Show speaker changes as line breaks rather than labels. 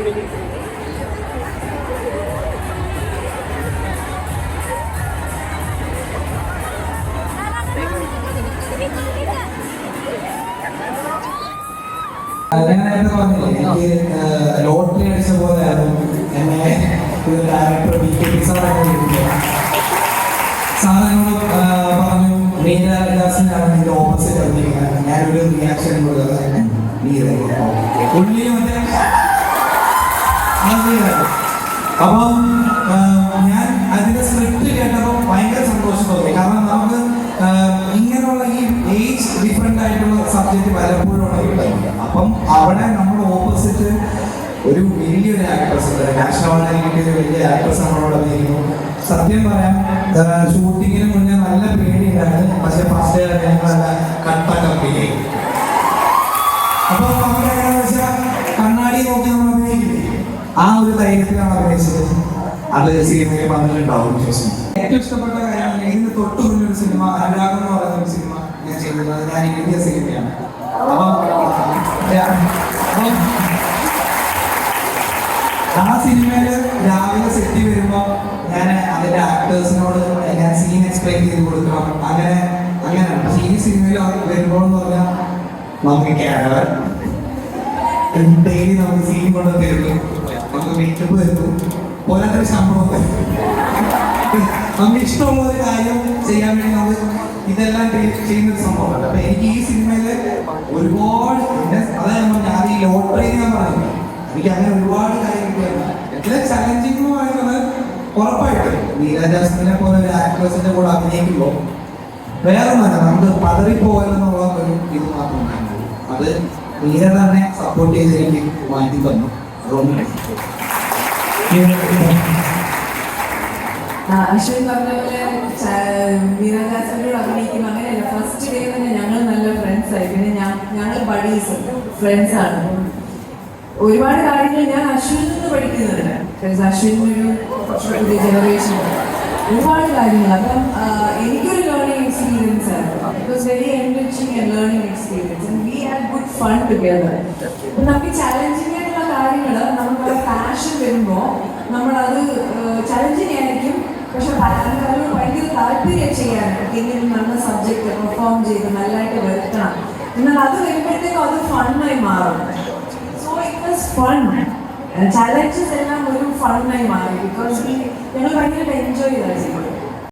ഞാൻ പറഞ്ഞില്ലേ, എനിക്ക് ലോട്ടറി അടിച്ച പോലെയായിരുന്നു എന്നെ ഒരു ഡയറക്ടർ സാധനങ്ങളും പറഞ്ഞു. മീരാജാസിനാണ് ഇതിന്റെ ഓപ്പോസിറ്റ് അഭിനയിക്കുന്നത്. ഞാനൊരു റിയാക്ഷൻ കൊടുത്തത് ഉള്ളി മറ്റേ. അപ്പം ഞാൻ അതിന്റെ സ്ക്രിപ്റ്റ് കേട്ടപ്പോൾ ഭയങ്കര സന്തോഷം തോന്നി. കാരണം നമുക്ക് ഇങ്ങനെയുള്ള ഈ ഏജ് ഡിഫറെന്റ് ആയിട്ടുള്ള സബ്ജക്റ്റ് പലപ്പോഴും കിട്ടുന്നത്. അപ്പം അവിടെ നമ്മുടെ ഓപ്പോസിറ്റ് ഒരു വലിയൊരു ആക്ട്രസ്, നാഷണൽ അവാർഡ് കിട്ടിയ ഒരു വലിയ ആക്ട്രസ് നമ്മളോട് അഭിനയിക്കുന്നു. സത്യം പറയാം, ഷൂട്ടിങ്ങിന് മുന്നേ നല്ല പേടിയുണ്ടായിരുന്നു. പക്ഷെ ഫസ്റ്റ് ഞങ്ങൾ നല്ല കട്ട കമ്പനി. അപ്പൊ നമുക്ക് എങ്ങനെയാണെന്ന് വെച്ചാൽ കണ്ണാടി നോക്കി നമ്മൾ അഭിനയിക്കില്ലേ, ആ ഒരു ധൈര്യത്തിലാണ് അഭിനയിച്ചത്. അത് സിനിമയിൽ വന്നിട്ടുണ്ടാവും. ഏറ്റവും ഇഷ്ടപ്പെട്ട കാര്യം, ഇതിന് തൊട്ട് മുന്നൊരു സിനിമ അനുരാഗം എന്ന് പറയുന്ന ഒരു സിനിമ ഞാൻ ചെയ്യുന്നത് ഞാൻ എഴുതിയ സിനിമയാണ്. അപ്പം ആ സിനിമയില് രാവിലെ സെറ്റ് വരുമ്പോൾ ഞാൻ അതിന്റെ ആക്ടേഴ്സിനോട് ഞാൻ സീൻ എക്സ്പ്ലെയിൻ ചെയ്ത് കൊടുക്കണം. അങ്ങനെയാണ്. പക്ഷെ ഈ സിനിമയിൽ വരുമ്പോൾ എന്ന് പറഞ്ഞാൽ നമുക്ക് ക്യാരവൻ ഡെയിലി നമുക്ക് സീൻ കൊണ്ട് തരുന്നു, നമുക്ക് മേക്കപ്പ് തരുന്നു, പോരാത്തൊരു ശമ്പളം തരും. നമുക്ക് ഇഷ്ടമുള്ള ഒരു കാര്യം ചെയ്യാൻ വേണ്ടി നമ്മൾ ഇതെല്ലാം ചെയ്യുന്നൊരു സംഭവമാണ്. അപ്പൊ എനിക്ക് ഈ സിനിമയില് ഒരുപാട് അതായത് ഞാൻ ഈ ലോട്ടറി ഞാൻ പറയുന്നത് എനിക്ക് അങ്ങനെ ഒരുപാട് കാര്യം കിട്ടിയാണ്. എത്ര ചലഞ്ചിങ് എന്ന് പറയുന്നത് ഉറപ്പായിട്ടും നീരാജാസിനെ പോലെ ഒരു ആക്ട്രസിന്റെ കൂടെ അഭിനയിക്കുമ്പോൾ വേറെ ഒന്നല്ല, നമുക്ക് പതറിപ്പോകലെന്നുള്ള ഒരു ഇത് മാത്രമാണ്. അത് നീര തന്നെ സപ്പോർട്ട് ചെയ്ത് എനിക്ക് മാറ്റി തന്നു. അതുകൊണ്ട്
അശ്വിൻ പറഞ്ഞ പോലെ മീരാജാസിനോട് അഭിനയിക്കും അങ്ങനെയല്ല. ഫസ്റ്റ് ഡേ തന്നെ ഞങ്ങൾ നല്ല ഫ്രണ്ട്സ് ആയി. പിന്നെ ഞങ്ങൾ ബഡീസ് ഫ്രണ്ട്സാണ്. ഒരുപാട് കാര്യങ്ങൾ ഞാൻ അശ്വിനിൽ നിന്ന് പഠിക്കുന്നുണ്ട്. അശ്വിൻ ഒരു പുതിയ ജനറേഷൻ ഒരുപാട് കാര്യങ്ങൾ. അപ്പം എനിക്കൊരു ലേണിംഗ് എക്സ്പീരിയൻസ് ആയിരുന്നു. It was very enriching and learning experience and we had good fun together. അപ്പം നമുക്ക് ചലഞ്ചിങ് ആയിട്ടുള്ള കാര്യങ്ങൾ നമുക്കുള്ള പാഷൻ വരുമ്പോൾ നമ്മളത് ചലഞ്ചിങ് ആയിരിക്കും. പക്ഷെ പലരും ഭയങ്കര താല്പര്യം ചെയ്യാനാണ്. ഇങ്ങനെ നല്ല സബ്ജക്റ്റ് പെർഫോം ചെയ്ത് നല്ലതായിട്ട് വരുത്തണം. എന്നാൽ അത് വരുമ്പോഴത്തേക്കും അത് ഫണ്ണായി മാറും. So it was fun. Challenges എല്ലാം ഒരു ഫണ്ണായി മാറി. ബിക്കോസ് ഞങ്ങൾ ഭയങ്കരമായിട്ട് എൻജോയ് ചെയ്താൽ ചെയ്യും.